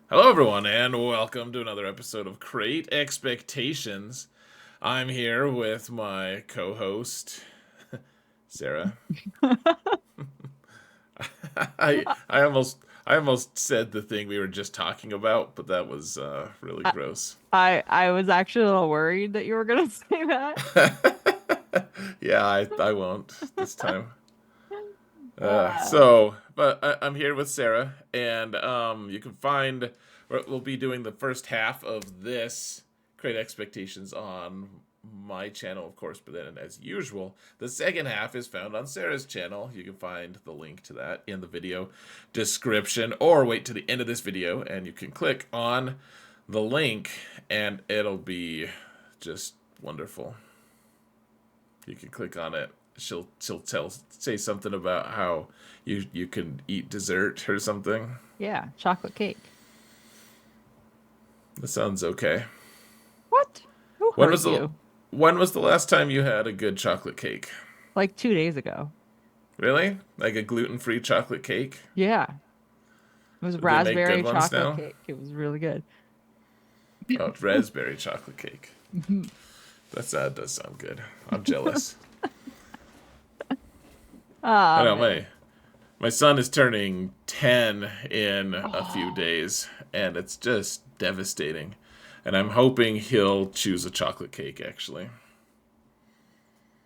Hello, everyone, and welcome to another episode of Crate Expectations. I'm here with my co-host, Sarah. I almost said the thing we were just talking about, but that was really I, gross. I was actually a little worried that you were gonna say that. Yeah, I won't this time. Uh, But I'm here with Sarah, and you can find we'll be doing the first half of this Create Expectations on my channel, of course. But then, as usual, the second half is found on Sarah's channel. You can find the link to that in the video description, or wait to the end of this video, and you can click on the link, and it'll be just wonderful. You can click on it. She'll say something about how you can eat dessert or something. yeah, chocolate cake. That sounds okay. What? Who When hurt was the you? when was the last time you had a good chocolate cake? Like 2 days ago. Really? Like a gluten-free chocolate cake? Yeah, it was They make good raspberry ones chocolate now? cake. It was really good. Oh, it's raspberry chocolate cake. That does sound good. I'm jealous. I Ah, know man. my son is turning 10 in a few Oh, days, and it's just devastating. And I'm hoping he'll choose a chocolate cake, actually.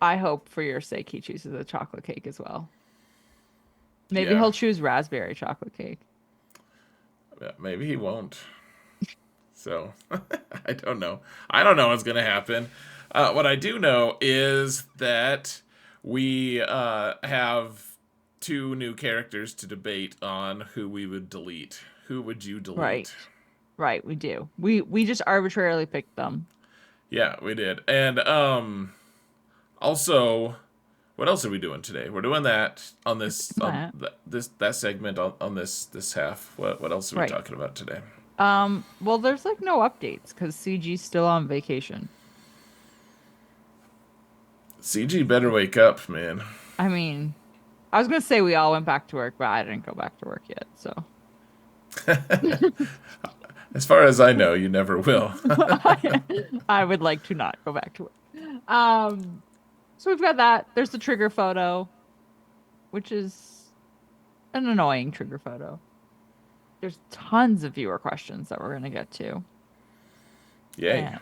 I hope for your sake he chooses a chocolate cake as well. Maybe Yeah, he'll choose raspberry chocolate cake. yeah, maybe he won't. So, I don't know. I don't know what's going to happen. What I do know is that we have two new characters to debate on who we would delete. Who would you Right. delete? Right, we do. We just arbitrarily picked them. Yeah, we did. And also, what else are we doing today? We're doing that on this That. that segment on this half. What else are we Right. talking about today? Well, there's like no updates because CG's still on vacation. CG better wake up, man. I mean, I was gonna say we all went back to work, but I didn't go back to work yet, so As far as I know, you never will. I would like to not go back to work. Um, so we've got that. There's the trigger photo, which is an annoying trigger photo. There's tons of viewer questions that we're gonna get to, Yay. and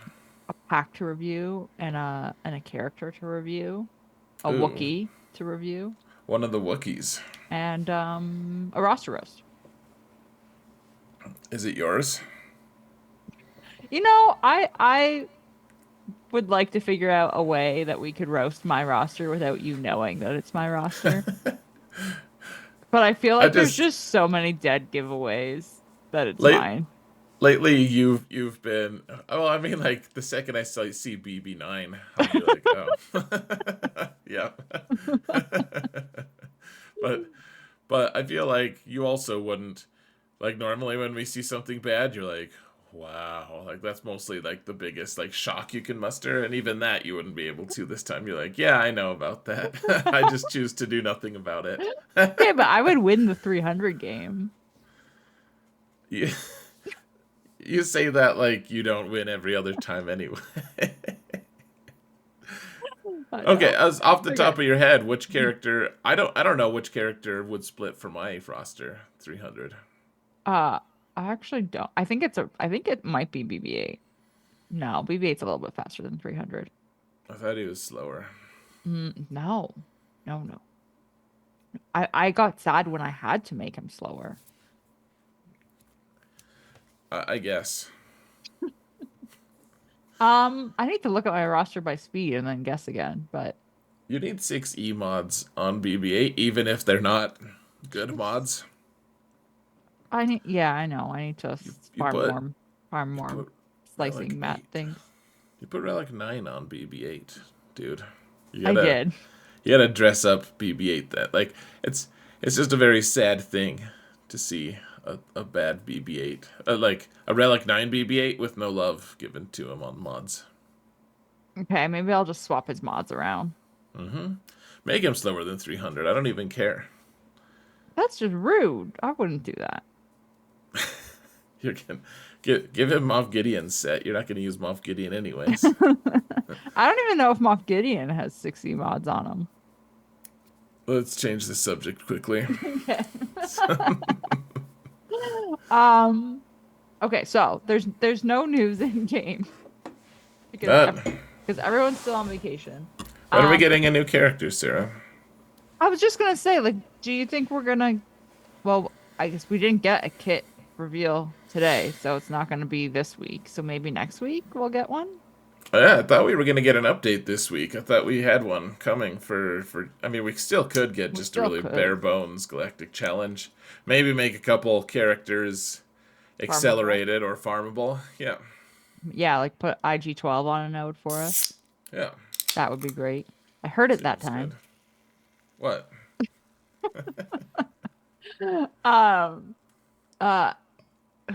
a pack to review, and a character to review, a Ooh, Wookiee to review, one of the Wookiees. and a roster roast. Is it yours? I would like to figure out a way that we could roast my roster without you knowing that it's my roster. But I feel I like there's just just so many dead giveaways that it's late mine. lately you've been well. I mean, like the second I see BB9, I'll be like, oh, yeah. but but I feel like you also wouldn't like normally when we see something bad, you're like, wow, like that's mostly like the biggest like shock you can muster, and even that you wouldn't be able to this time. You're like, yeah, I know about that. I just choose to do nothing about it. Okay, but I would win the 300 game. you, you say that like you don't win every other time anyway. I Okay, know. as off the Okay. top of your head, which character? I don't know which character would split for my roster 300. Uh, I actually don't. I think it might be BB-8. No, BB-8's a little bit faster than 300. I thought he was slower. No. No, no. I got sad when I had to make him slower. I guess. I need to look at my roster by speed and then guess again, but You need 6 mods on BB-8, even if they're not good just mods. yeah, I know. I need to You you farm put more, farm you more put Relic slicing mat 8. things. You put Relic 9 on BB-8, dude. You I gotta did. you gotta dress up BB-8 that like it's just a very sad thing to see a bad BB-8 like a Relic 9 BB-8 with no love given to him on mods. Okay, maybe I'll just swap his mods around. Make him slower than 300. I don't even care. That's just rude. I wouldn't do that. You're gonna give him Moff Gideon's set. You're not gonna use Moff Gideon anyways. I don't even know if Moff Gideon has 60 mods on him. Let's change the subject quickly. Okay. Um. Okay, so there's no news in game because But because everyone's still on vacation. when are we getting a new character, Sarah? I was just gonna say, like, do you think we're gonna? Well, I guess we didn't get a kit reveal today, so it's not gonna be this week. So maybe next week we'll get one. Oh, yeah, I thought we were gonna get an update this week. I thought we had one coming for. I mean, we still could get We just a still really could. bare bones galactic challenge. Maybe make a couple characters accelerated or farmable. Yeah, Yeah, like put IG-12 on a node for us. yeah. That would be great. I heard it that Seems time. good. What? Um. Uh.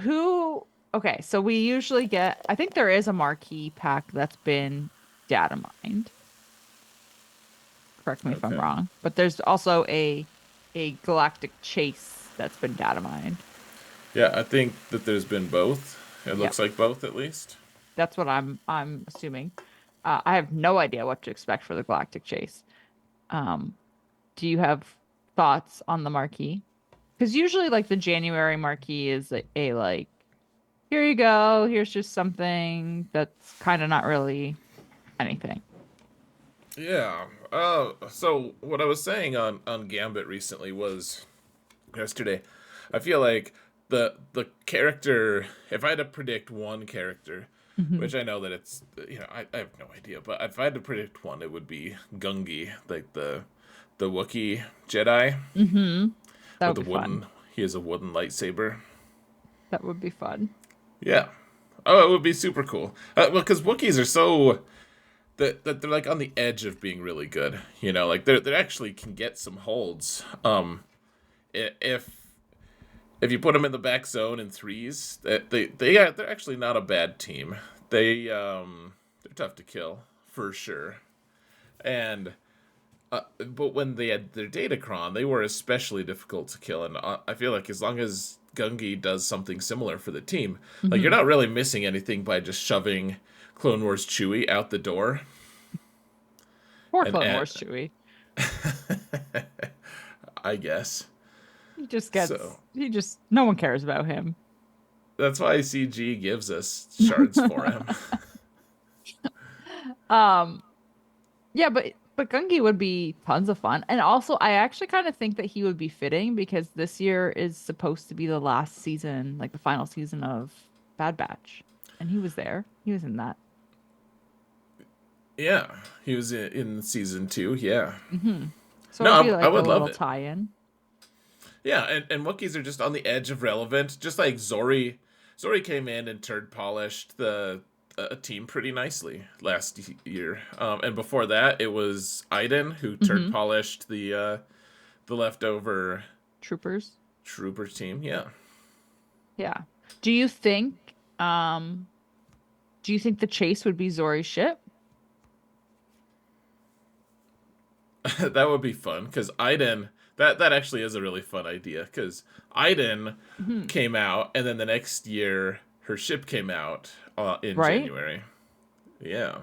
Who? Okay, so we usually get. I think there is a marquee pack that's been data mined. Correct me if I'm Okay. wrong, but there's also a galactic chase that's been data mined. Yeah, I think that there's been both. It Yep, looks like both at least. that's what I'm assuming. I have no idea what to expect for the galactic chase. Um, do you have thoughts on the marquee? Because usually, like the January marquee is a like, here you go. Here's just something that's kind of not really anything. Yeah. So what I was saying on Gambit recently was yesterday. I feel like the character. If I had to predict one character, Hmm. which I know that it's I have no idea, but if I had to predict one, it would be GUNGI, like the Wookiee Jedi Hmm. That with would the be fun. wooden. He has a wooden lightsaber. That would be fun. Yeah. Oh, it would be super cool. Well, because Wookiees are so that they're like on the edge of being really good. Like they actually can get some holds. If you put them in the back zone in threes, they're actually not a bad team. They're tough to kill for sure. And but when they had their Datacron, they were especially difficult to kill. And I feel like as long as Gungi does something similar for the team, like you're Hmm. not really missing anything by just shoving Clone Wars Chewie out the door Poor and Clone at, Wars Chewie. I guess. He just So gets. He just. No one cares about him. that's why CG gives us shards for him. um. Yeah, but Gungi would be tons of fun, and also I actually kind of think that he would be fitting because this year is supposed to be the last season, like the final season of Bad Batch, and he was there. He was in that. Yeah, he was in season 2. Yeah. Hmm. So No, it'd be I like a would love little it. tie-in. Yeah, and Wookiees are just on the edge of relevant. Just like Zori. Zori came in and turd polished the team pretty nicely last year. And before that, it was Aiden who turd Hmm. polished the leftover Troopers. trooper team. Yeah. Yeah. Do you think um do you think the chase would be Zori's ship? That would be fun because Aiden. That actually is a really fun idea because Aiden Hmm. came out and then the next year her ship came out in Right? January. Yeah.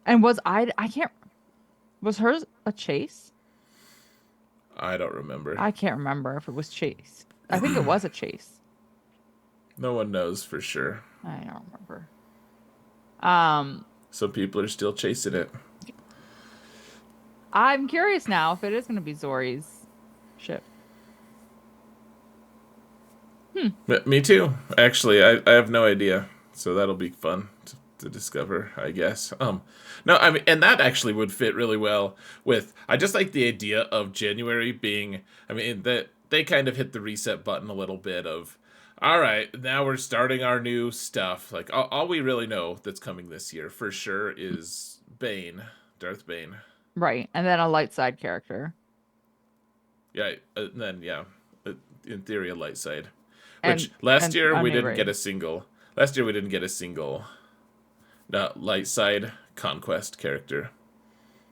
And I can't was hers a chase? I don't remember. I can't remember if it was chase. I think it was a chase. No one knows for sure. I don't remember. Um, Some people are still chasing it. I'm curious now if it is going to be Zori's ship. Hmm. Me too. Actually, I have no idea. So that'll be fun to discover, I guess. No, I mean, and that actually would fit really well with. I just like the idea of January being. I mean, that they kind of hit the reset button a little bit of. All right, now we're starting our new stuff. Like all we really know that's coming this year for sure is Bane, Darth Bane. Right. And then a light side character. Yeah, and then yeah, uh, in theory a light side. And Which last and year a we new didn't get raid. a single. Last year we didn't get a single light side conquest character.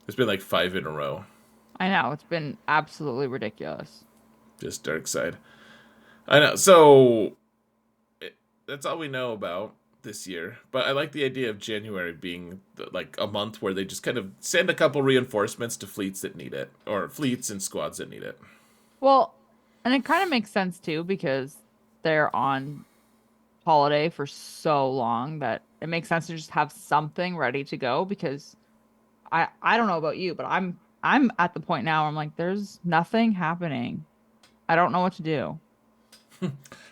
There's been like 5 in a row. I know, it's been absolutely ridiculous. Just dark side. I know. So that's all we know about this year. But I like the idea of January being like a month where they just kind of send a couple reinforcements to fleets that need it, or fleets and squads that need it. Well, and it kind of makes sense too because they're on holiday for so long that it makes sense to just have something ready to go because I don't know about you, but I'm at the point now where I'm like there's nothing happening. I don't know what to do.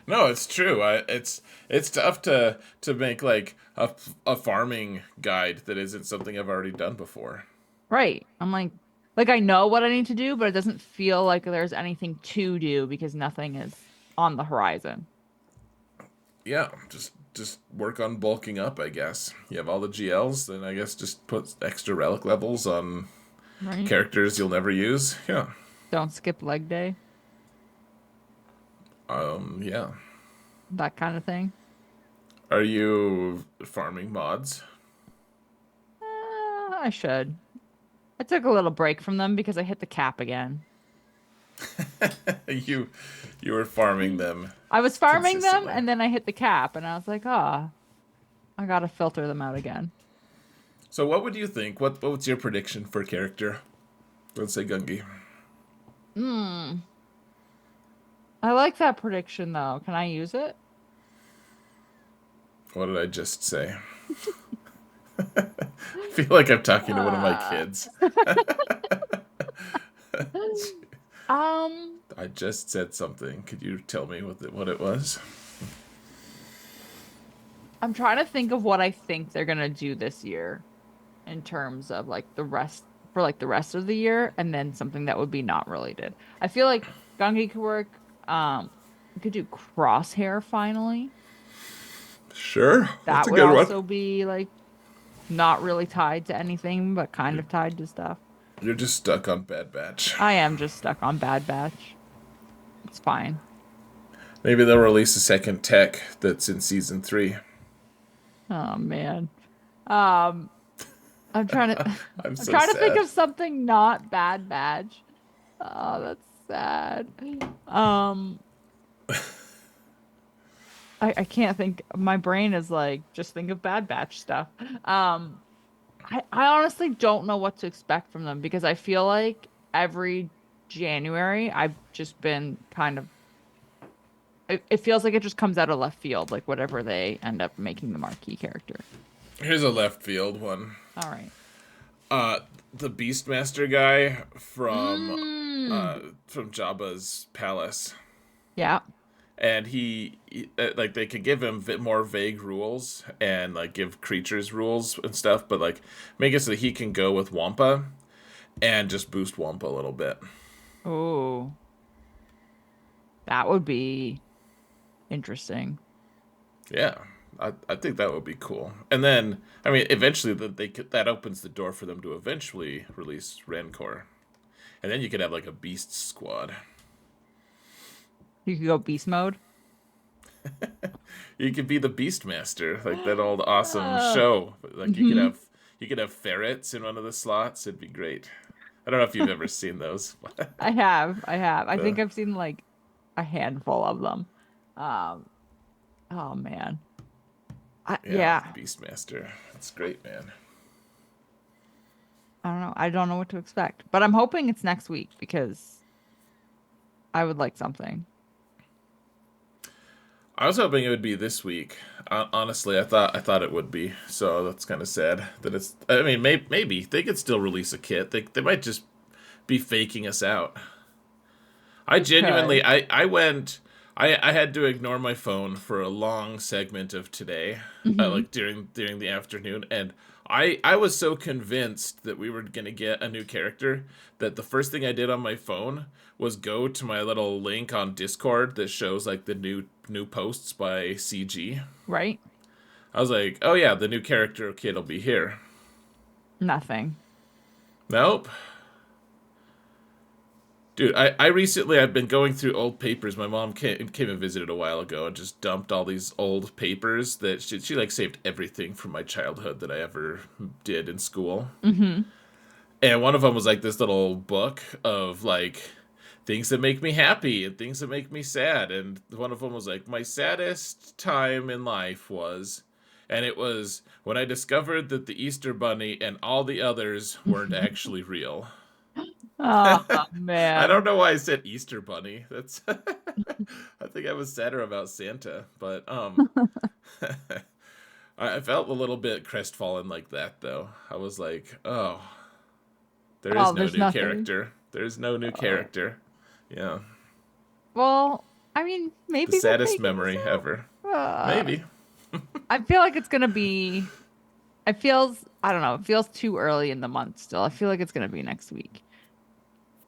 No, it's true. It's tough to make like a farming guide that isn't something I've already done before. Right. I'm like I know what I need to do, but it doesn't feel like there's anything to do because nothing is on the horizon. Yeah, just work on bulking up, I guess. You have all the GLs, then I guess just put extra relic levels on Right. characters you'll never use. Yeah. Don't skip leg day, Yeah. that kind of thing. Are you farming mods? I should. I took a little break from them because I hit the cap again. you you were farming them I was farming them consistently. and then I hit the cap and I was like, ah, I gotta filter them out again. So what would you think? What's your prediction for character? Let's say Gungi. Hmm. I like that prediction though. Can I use it? What did I just say? I feel like I'm talking to one of my Uh, kids. um, I just said something. Could you tell me what it was? I'm trying to think of what I think they're gonna do this year in terms of like the rest for like the rest of the year and then something that would be not related. I feel like Gungi could work. We could do crosshair finally. Sure, that's That a would good one. also be like not really tied to anything, but kind of tied to stuff. You're just stuck on Bad Batch. I am just stuck on Bad Batch. It's fine. Maybe they'll release a second tech that's in season 3. Oh man. Um, I'm trying to I'm I'm so trying to think sad. of something not Bad Batch. Oh, that's sad. Um, I can't think. My brain is like, just think of Bad Batch stuff. Um, I honestly don't know what to expect from them because I feel like every January I've just been kind of it feels like it just comes out of left field, like whatever they end up making the marquee character. Here's a left field one. All right. Uh, the Beastmaster guy Mm. from Jabba's palace, Yeah. and like they could give him more vague rules and like give creatures rules and stuff, but like make it so that he can go with Wampa and just boost Wampa a little bit. Oh, that would be interesting. Yeah, I think that would be cool. And then I mean, eventually that opens the door for them to eventually release Rancor, and then you could have like a Beast squad. You could go beast mode. You could be the Beastmaster, like that old awesome Uh, show. Like hmm you could have ferrets in one of the slots. It'd be great. I don't know if you've ever seen those. I have. I have. I the think I've seen like a handful of them. Um, oh man. Yeah, Yeah. the Beastmaster. That's great, man. I don't know. I don't know what to expect, but I'm hoping it's next week because I would like something. I was hoping it would be this week. Honestly, I thought it would be. So that's kind of sad that it's. I mean, maybe they could still release a kit. They might just be faking us out. I They genuinely, could. I went, I had to ignore my phone for a long segment of today, Hmm like during the afternoon, and I was so convinced that we were gonna get a new character that the first thing I did on my phone was go to my little link on Discord that shows like the new posts by CG. Right? I was like, oh yeah, the new character kit will be here. Nothing. Nope. Dude, I recently I've been going through old papers. My mom came and visited a while ago and just dumped all these old papers that she like saved everything from my childhood that I ever did in school. Hmm And one of them was like this little book of like things that make me happy and things that make me sad. And one of them was like, my saddest time in life was, and it was when I discovered that the Easter Bunny and all the others weren't actually real. Oh I man. don't know why I said Easter Bunny. That's I think I was sadder about Santa, but I felt a little bit crestfallen like that though. I was like, oh, there is Oh, no there's new nothing. character. There's no new Oh. character. Yeah. Well, I mean, The maybe they're saddest making memory ever. some. Maybe. I feel like it's gonna be. It feels. I don't know. It feels too early in the month still. I feel like it's gonna be next week.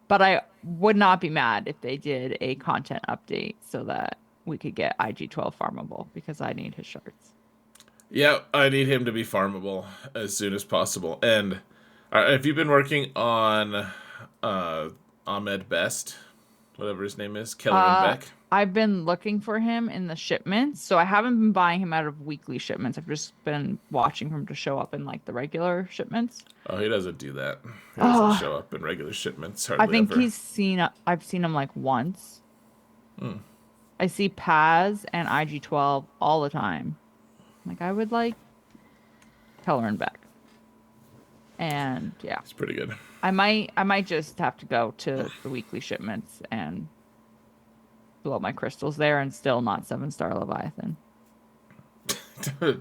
But I would not be mad if they did a content update so that we could get IG-12 farmable because I need his shards. Yeah, I need him to be farmable as soon as possible. And have you been working on uh, Ahmed Best, whatever his name is, Keller and Uh, Beck? I've been looking for him in the shipments, so I haven't been buying him out of weekly shipments. I've just been watching for him to show up in like the regular shipments. Oh, he doesn't do that. He doesn't Oh, show up in regular shipments I hardly think ever. I've seen him like once. Hmm. I see Paz and IG-12 all the time. Like I would like Keller and Beck. And yeah, It's pretty good. I might just have to go to the weekly shipments and blow my crystals there and still not 7-star Leviathan.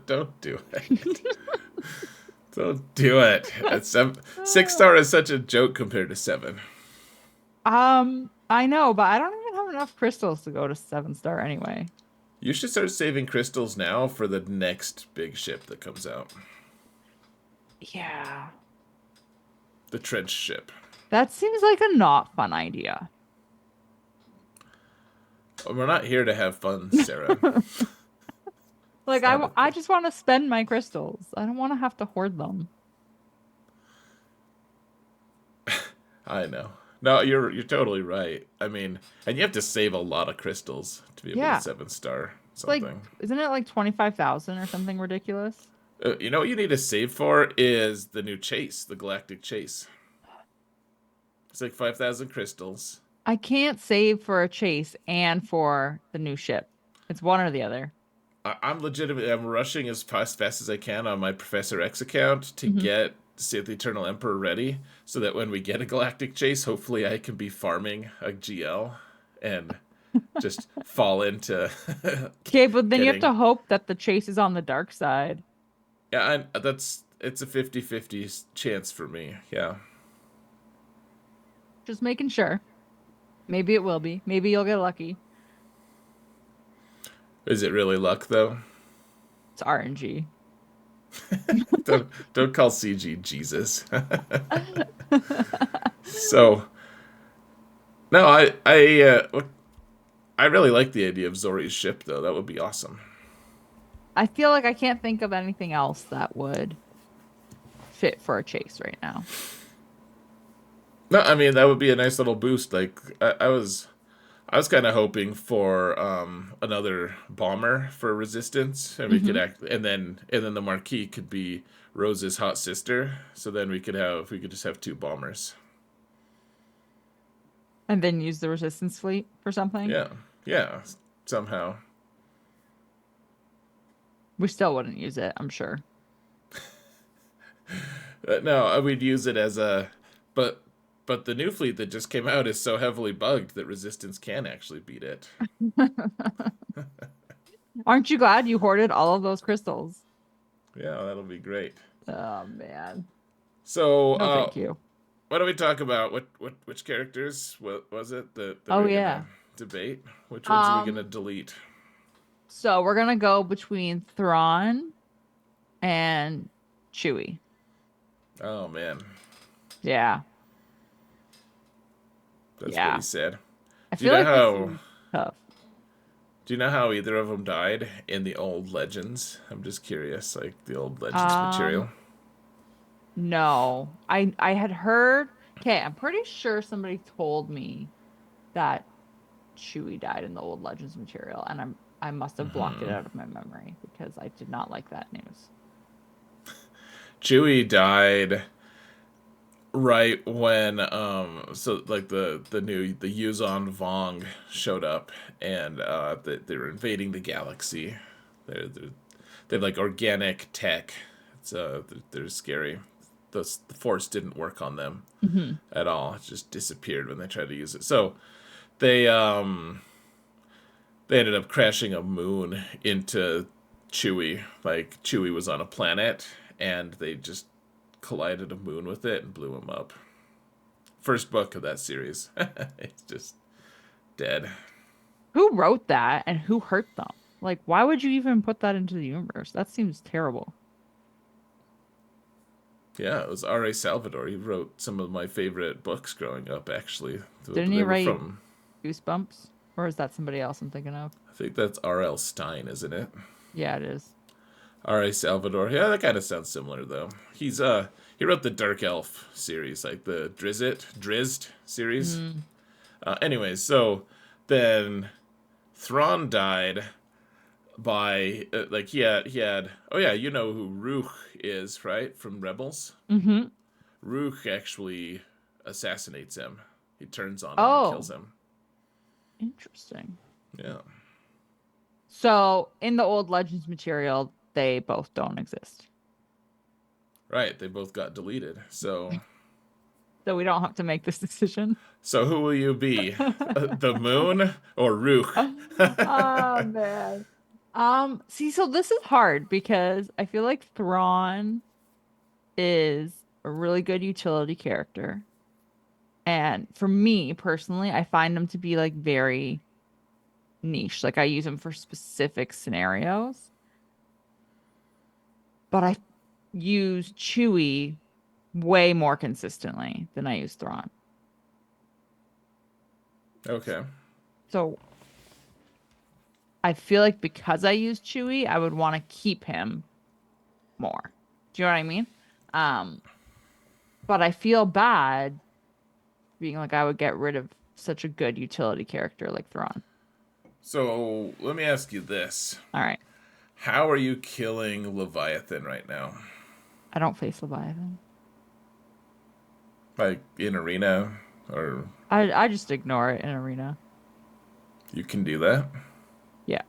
Don't do it. Don't do it. 6 star is such a joke compared to 7. I know, but I don't even have enough crystals to go to 7-star anyway. You should start saving crystals now for the next big ship that comes out. Yeah. The trench ship. That seems like a not fun idea. We're not here to have fun, Sarah. Like It's not a I thing. just want to spend my crystals. I don't want to have to hoard them. I know. No, you're totally right. I mean, and you have to save a lot of crystals to be able to Yeah. 7 star It's like, something. isn't it like 25,000 or something ridiculous? You know what you need to save for is the new chase, the galactic chase. It's like 5,000 crystals. I can't save for a chase and for the new ship. It's one or the other. I'm legitimately I'm rushing as fast as I can on my Professor X account to Hmm. get Sith Eternal Emperor ready, so that when we get a galactic chase, hopefully I can be farming a GL and just fall into Okay, but then you have getting. to hope that the chase is on the dark side. Yeah, that's it's a 50-50 chance for me. Yeah. Just making sure. Maybe it will be. Maybe you'll get lucky. Is it really luck though? It's RNG. Don't call CG Jesus. So no, I really like the idea of Zori's ship though. That would be awesome. I feel like I can't think of anything else that would fit for a chase right now. No, I mean that would be a nice little boost. Like I was kind of hoping for another bomber for resistance, and we could Hmm. act, and then the Marquee could be Rose's hot sister. So then we could just have 2 bombers. And then use the resistance fleet for something. Yeah, yeah, somehow. We still wouldn't use it, I'm sure. No, we'd use it as a, but but the new fleet that just came out is so heavily bugged that resistance can actually beat it. Aren't you glad you hoarded all of those crystals? Yeah, that'll be great. Oh man. So, No, thank you. what do we talk about? Which characters was it that we Oh were yeah. gonna debate? Which ones are we gonna Um, delete? so we're gonna go between Thrawn and Chewie. Oh man, Yeah. that's pretty Yeah. sad. I Do you feel know like this how? is tough. Do you know how either of them died in the old Legends? I'm just curious, like the old Legends Um, material. no. I had heard, okay, I'm pretty sure somebody told me that Chewie died in the old Legends material, and I must have blocked it Hmm. out of my memory because I did not like that news. Chewie died right when so like the Yuzon Vong showed up, and they were invading the galaxy. They're like organic tech. It's they're scary. The force didn't work on them Hmm. at all. It just disappeared when they tried to use it. So they um they ended up crashing a moon into Chewie. Like Chewie was on a planet, and they just collided a moon with it and blew him up. First book of that series. It's just dead. Who wrote that and who hurt them? Like, why would you even put that into the universe? That seems terrible. Yeah, it was R.A. Salvador. He wrote some of my favorite books growing up, actually. Didn't he They were write from, Goosebumps? Or is that somebody else I'm thinking of? I think that's R.L. Stein, isn't it? Yeah, it is. R.A. Salvador. Yeah, that kind of sounds similar, though. He wrote the Dark Elf series, like the Drizzt series. Mm. Anyways, so then Thrawn died by like he had oh yeah, you know who Ruch is, right, from Rebels. Hmm. Ruch actually assassinates him. He turns on him and kills Oh, him. interesting. Yeah, So in the old Legends material, they both don't exist. right, they both got deleted. So we don't have to make this decision. So who will you be, the moon or Ruch? Oh man. See, so this is hard because I feel like Thrawn is a really good utility character. And for me personally, I find him to be like very niche. Like I use him for specific scenarios. But I use Chewie way more consistently than I use Thrawn. Okay. So I feel like because I use Chewie, I would want to keep him more. Do you know what I mean? Um, but I feel bad being like I would get rid of such a good utility character like Thrawn. So let me ask you this: All right. how are you killing Leviathan right now? I don't face Leviathan. Like in arena, or I just ignore it in arena. you can do that? Yeah.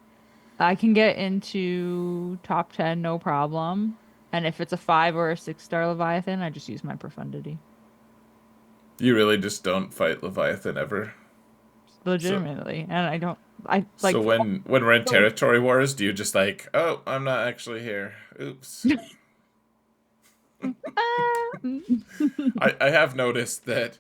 I can get into top 10 no problem. And if it's a 5 or a 6 star Leviathan, I just use my profundity. You really just don't fight Leviathan ever. So Legitimately. And I don't I so like when we're in so territory wars, do you just like, oh, I'm not actually here. Oops. I have noticed that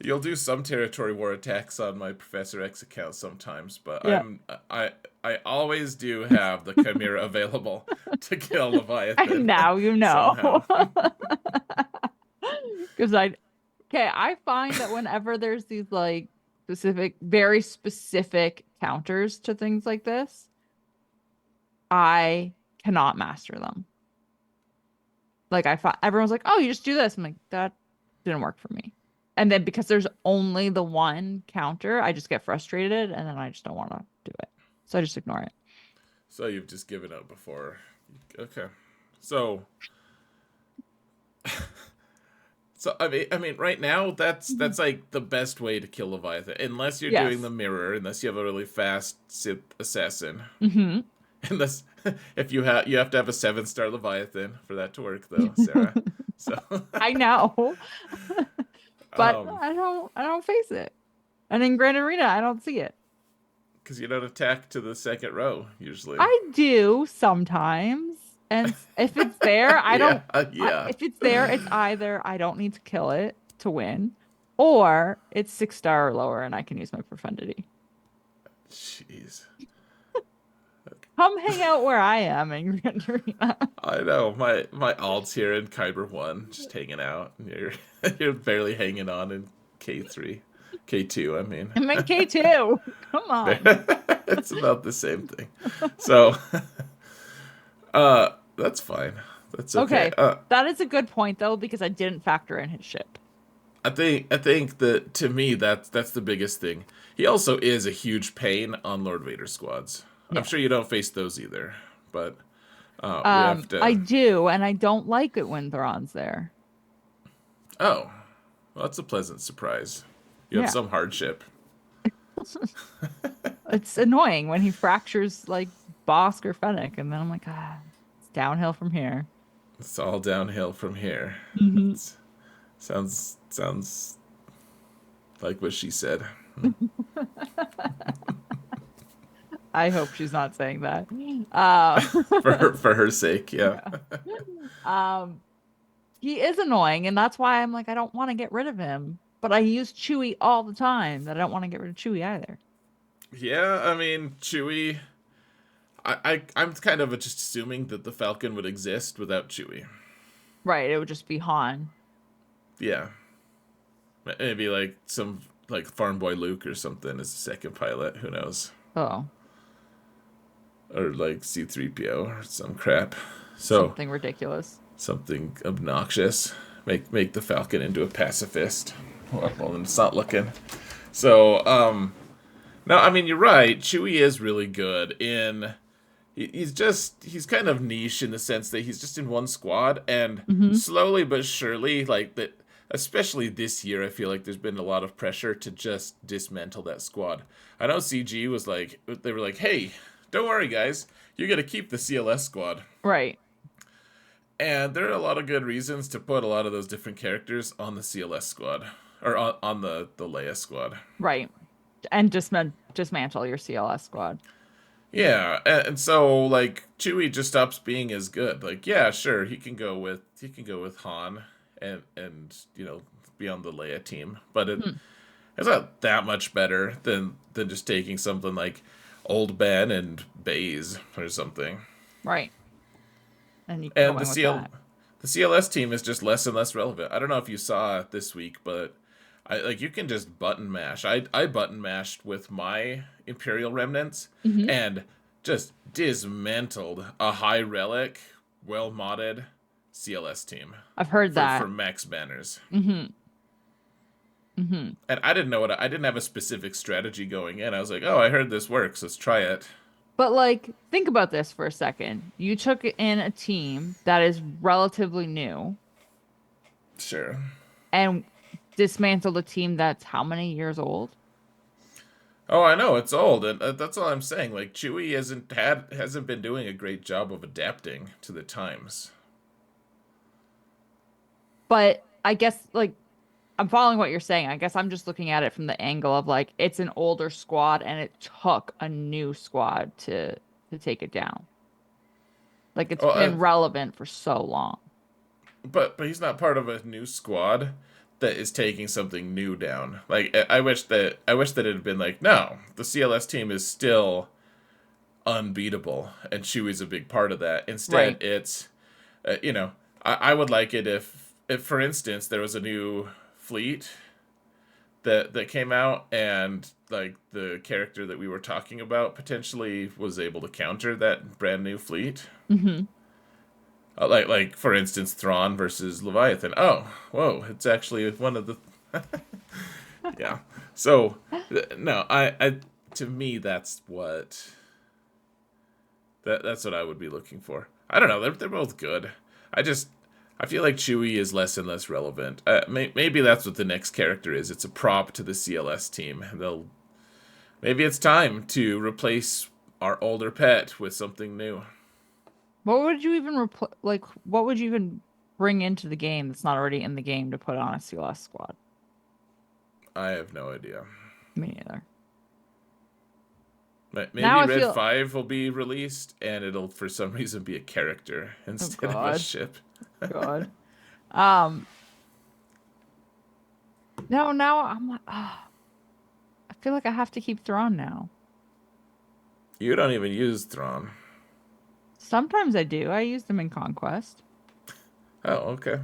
you'll do some territory war attacks on my Professor X account sometimes, but yeah. I always do have the Chimera available to kill And Leviathan now you know. somehow. Because I find that whenever there's these like very specific counters to things like this, I cannot master them. Like I thought everyone's like, "Oh, you just do this." I'm like, "That didn't work for me." And then because there's only the one counter, I just get frustrated and then I just don't want to do it. So I just ignore it. So you've just given up before. Okay. So I mean, right now Mhm. that's like the best way to kill Leviathan, unless you're doing Yes. the mirror, unless you have a really fast Sith assassin. Hmm. Unless if you have to have a 7 star Leviathan for that to work, though, Sarah. So, I know, but um, I don't face it. And in Grand Arena, I don't see it. because you don't attack to the second row usually. I do sometimes. And if it's there, I Yeah, don't yeah. if it's there, it's either I don't need to kill it to win, or it's 6 star or lower and I can use my profundity. Jeez. Come hang out where I am in Grand Arena. I know my alt's here in Kyber 1, just hanging out, and you're you're barely hanging on in K3, K2. I mean, I'm in K2. Come on. it's about the same thing. So, that's fine. That's okay. Okay. That is a good point though, because I didn't factor in his ship. I think that to me that's the biggest thing. He also is a huge pain on Lord Vader squads. I'm Yeah. sure you don't face those either, but we have I to. do, and I don't like it when Thrawn's there. Oh, well, that's a pleasant surprise. You have Yeah. some hardship. It's annoying when he fractures like Bosk or Fennec, and then I'm like, it's downhill from here. It's all downhill from here. Hmm. It's, sounds like what she said. I hope she's not saying that. Uh, For her sake, yeah. yeah. Um, he is annoying, and that's why I'm like, I don't want to get rid of him. But I use Chewie all the time. That I don't want to get rid of Chewie either. Yeah, I mean, Chewie. I'm kind of just assuming that the Falcon would exist without Chewie. Right, it would just be Han. Yeah, maybe like some like farm boy Luke or something as a second pilot. Who knows? Oh, Or like C-3PO or some crap. So something ridiculous. something obnoxious. Make the Falcon into a pacifist. Well, then it's not looking. So no, I mean you're right. Chewie is really good in. He's kind of niche in the sense that he's just in one squad, and Hmm. slowly but surely, like that, especially this year, I feel like there's been a lot of pressure to just dismantle that squad. I know CG was like, they were like, hey, don't worry, guys, you're gonna keep the CLS squad, Right, and there are a lot of good reasons to put a lot of those different characters on the CLS squad or on the Leia squad. right. And dismantle your CLS squad. Yeah, and so like Chewie just stops being as good. Like, yeah, sure, he can go with Han and be on the Leia team, but Hmm. it's not that much better than just taking something like Old Ben and Baze or something. Right. And you And going with that. the CLS team is just less and less relevant. I don't know if you saw it this week, but I like you can just button mash. I button mashed with my Imperial remnants Hmm. and just dismantled a high relic, well modded CLS team I've heard for that. max banners. Hmm. Hmm. And I didn't know I didn't have a specific strategy going in. I was like, oh, I heard this works. Let's try it. But like, think about this for a second. You took in a team that is relatively new Sure. and dismantled a team that's how many years old? Oh, I know it's old, and that's all I'm saying. Like Chewie hasn't been doing a great job of adapting to the times. But I guess like I'm following what you're saying. I guess I'm just looking at it from the angle of like it's an older squad and it took a new squad to take it down. Like it's Oh, been relevant for so long. but he's not part of a new squad that is taking something new down. Like I wish that it had been like no, the CLS team is still unbeatable, and Chewie's a big part of that. Instead, Right. it's I would like it if for instance there was a new fleet that came out and like the character that we were talking about potentially was able to counter that brand new fleet. Hmm. Like for instance, Thrawn versus Leviathan. Oh, whoa! It's actually one of the yeah. So no, I to me that's what I would be looking for. I don't know. They're both good. I just I feel like Chewie is less and less relevant. Maybe that's what the next character is. It's a prop to the CLS team. They'll maybe it's time to replace our older pet with something new. What would you even like what would you even bring into the game that's not already in the game to put on a CLS squad? I have no idea. Me neither. Now Maybe I Red feel 5 will be released and it'll for some reason be a character oh instead of a God. ship. God. Um no, now I'm like I feel like I have to keep Thrawn now. You don't even use Thrawn. Sometimes I do. I use them in Conquest. Oh, okay.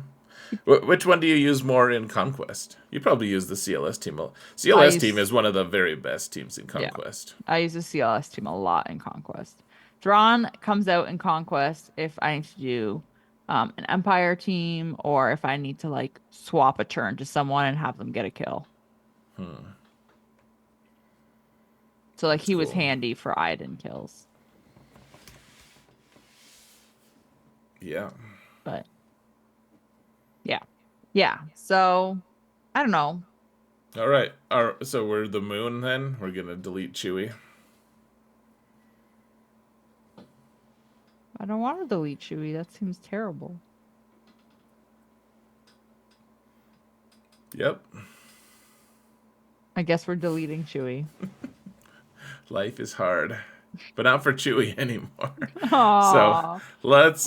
Which one do you use more in Conquest? You probably use the CLS team. I CLS team use is one of the very best teams in yeah. Conquest. I use the CLS team a lot in Conquest. Thrawn comes out in Conquest if I need to do an Empire team or if I need to like swap a turn to someone and have them get a kill. So like That's he was cool. handy for Iden kills. Yeah. But yeah. Yeah. So I don't know. All right. So we're the moon then. We're gonna delete Chewie. I don't want to delete Chewie. That seems terrible. Yep. I guess we're deleting Chewie. Life is hard, but not for Chewie anymore. So Aww. let's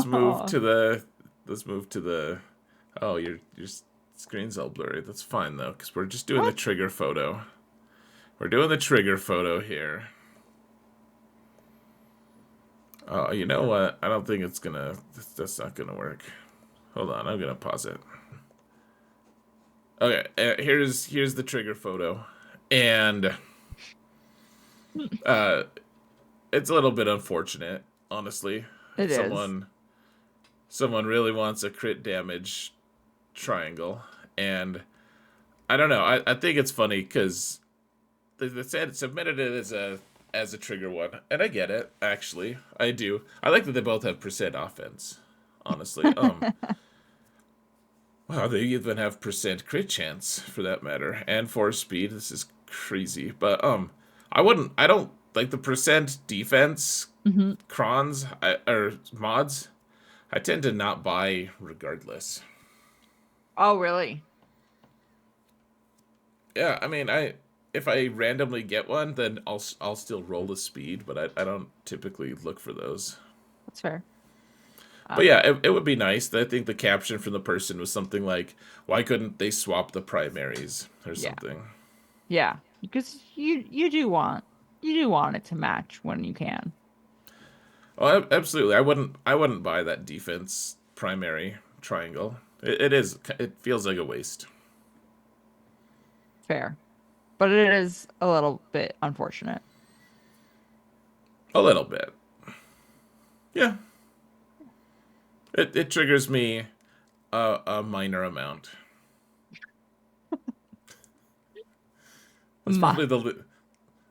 move Oh. to the let's move to the. Oh, your screen's all blurry. That's fine though, because we're just doing the What? trigger photo. We're doing the trigger photo here. Oh, you know what? I don't think it's gonna. That's not gonna work. Hold on, I'm gonna pause it. Okay, here's the trigger photo, and uh, it's a little bit unfortunate, honestly. It is. Someone really wants a crit damage triangle, and I don't know. I think it's funny because they said submitted it as a trigger one, and I get it. Actually, I do. I like that they both have percent offense. Honestly, wow, they even have percent crit chance for that matter, and force speed. This is crazy, but I wouldn't. I don't like the percent defense Hmm. crons or mods. I tend to not buy regardless. Oh, really? Yeah, I mean, I if I randomly get one, then I'll still roll the speed, but I don't typically look for those. That's fair. But Um, yeah, it would be nice. I think the caption from the person was something like, "Why couldn't they swap the primaries or yeah. something?" Yeah. Because you do want it to match when you can. Oh, absolutely. I wouldn't buy that defense primary triangle. It is. It feels like a waste. Fair. But it is a little bit unfortunate. A little bit. Yeah. It triggers me a minor amount. That's Mi- probably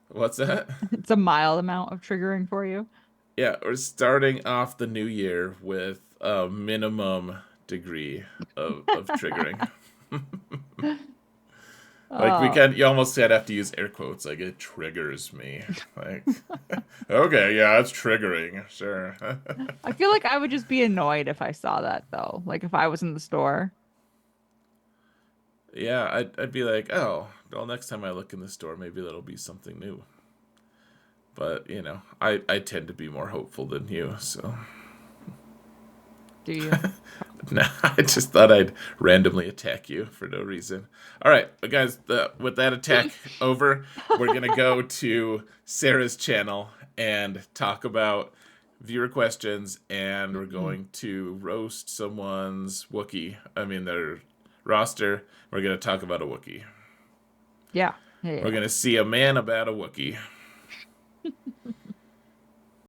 what's that? It's a mild amount of triggering for you. Yeah, we're starting off the new year with a minimum degree of triggering. Like we Oh, can, you almost said have to use air quotes. Like it triggers me. Like, okay, yeah, it's triggering. Sure. I feel like I would just be annoyed if I saw that though. Like if I was in the store. Yeah, I'd be like, oh, well, next time I look in the store, maybe that'll be something new. But you know, I tend to be more hopeful than you, so. Do you? No, I just thought I'd randomly attack you for no reason. All right, but guys, with that attack over, we're gonna go to Sarah's channel and talk about viewer questions, and we're Mm. going to roast someone's Wookiee. I mean, their roster. We're gonna talk about a Wookiee. Yeah. Yeah. We're Yeah. gonna see a man about a Wookiee.